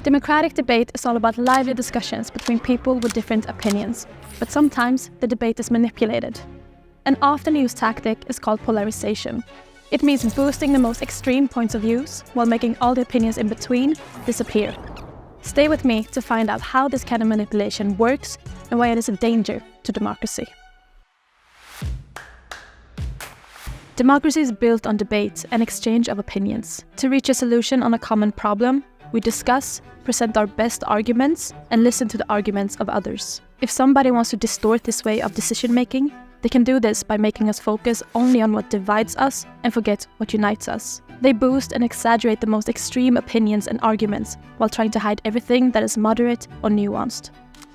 Democratic debate is all about lively discussions between people with different opinions, but sometimes the debate is manipulated. An often used tactic is called polarization. It means boosting the most extreme points of views while making all the opinions in between disappear. Stay with me to find out how this kind of manipulation works and why it is a danger to democracy. Democracy is built on debate and exchange of opinions. To reach a solution on a common problem, we discuss, present our best arguments, and listen to the arguments of others. If somebody wants to distort this way of decision-making, they can do this by making us focus only on what divides us and forget what unites us. They boost and exaggerate the most extreme opinions and arguments while trying to hide everything that is moderate or nuanced.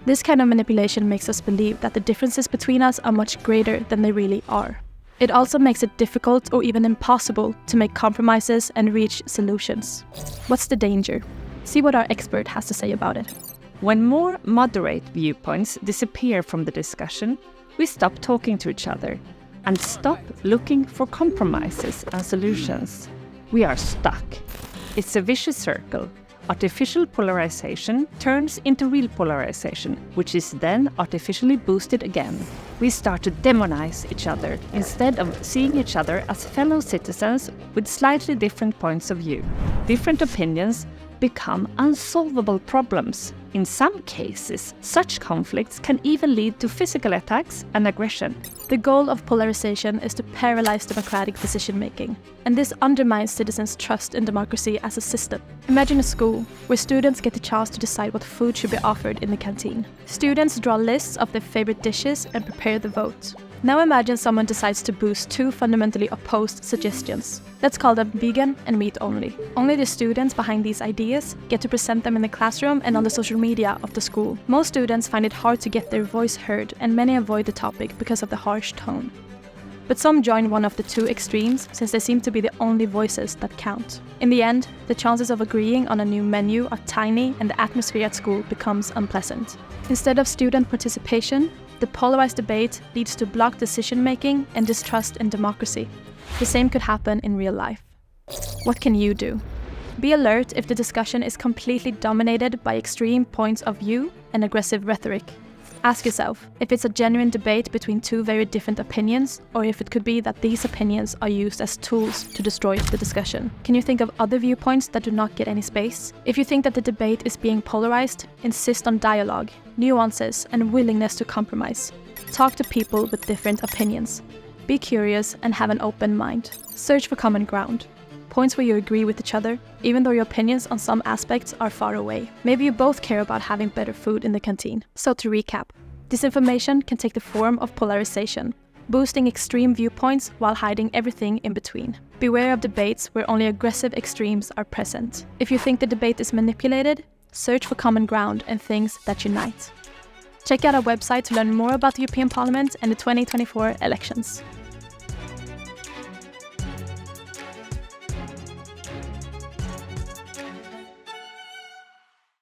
This kind of manipulation makes us believe that the differences between us are much greater than they really are. It also makes it difficult or even impossible to make compromises and reach solutions. What's the danger? See what our expert has to say about it. When more moderate viewpoints disappear from the discussion, we stop talking to each other and stop looking for compromises and solutions. We are stuck. It's a vicious circle. Artificial polarization turns into real polarization, which is then artificially boosted again. We start to demonize each other instead of seeing each other as fellow citizens with slightly different points of view. Different opinions become unsolvable problems. In some cases, such conflicts can even lead to physical attacks and aggression. The goal of polarization is to paralyze democratic decision-making, and this undermines citizens' trust in democracy as a system. Imagine a school where students get the chance to decide what food should be offered in the canteen. Students draw lists of their favorite dishes and prepare the vote. Now imagine someone decides to boost two fundamentally opposed suggestions. Let's call them vegan and meat only. Only the students behind these ideas get to present them in the classroom and on the social media of the school. Most students find it hard to get their voice heard, and many avoid the topic because of the harsh tone. But some join one of the two extremes since they seem to be the only voices that count. In the end, the chances of agreeing on a new menu are tiny and the atmosphere at school becomes unpleasant. Instead of student participation, the polarized debate leads to blocked decision-making and distrust in democracy. The same could happen in real life. What can you do? Be alert if the discussion is completely dominated by extreme points of view and aggressive rhetoric. Ask yourself if it's a genuine debate between two very different opinions, or if it could be that these opinions are used as tools to destroy the discussion. Can you think of other viewpoints that do not get any space? If you think that the debate is being polarized, insist on dialogue, nuances, and willingness to compromise. Talk to people with different opinions. Be curious and have an open mind. Search for common ground. Points where you agree with each other, even though your opinions on some aspects are far away. Maybe you both care about having better food in the canteen. So to recap, disinformation can take the form of polarization, boosting extreme viewpoints while hiding everything in between. Beware of debates where only aggressive extremes are present. If you think the debate is manipulated, search for common ground and things that unite. Check out our website to learn more about the European Parliament and the 2024 elections.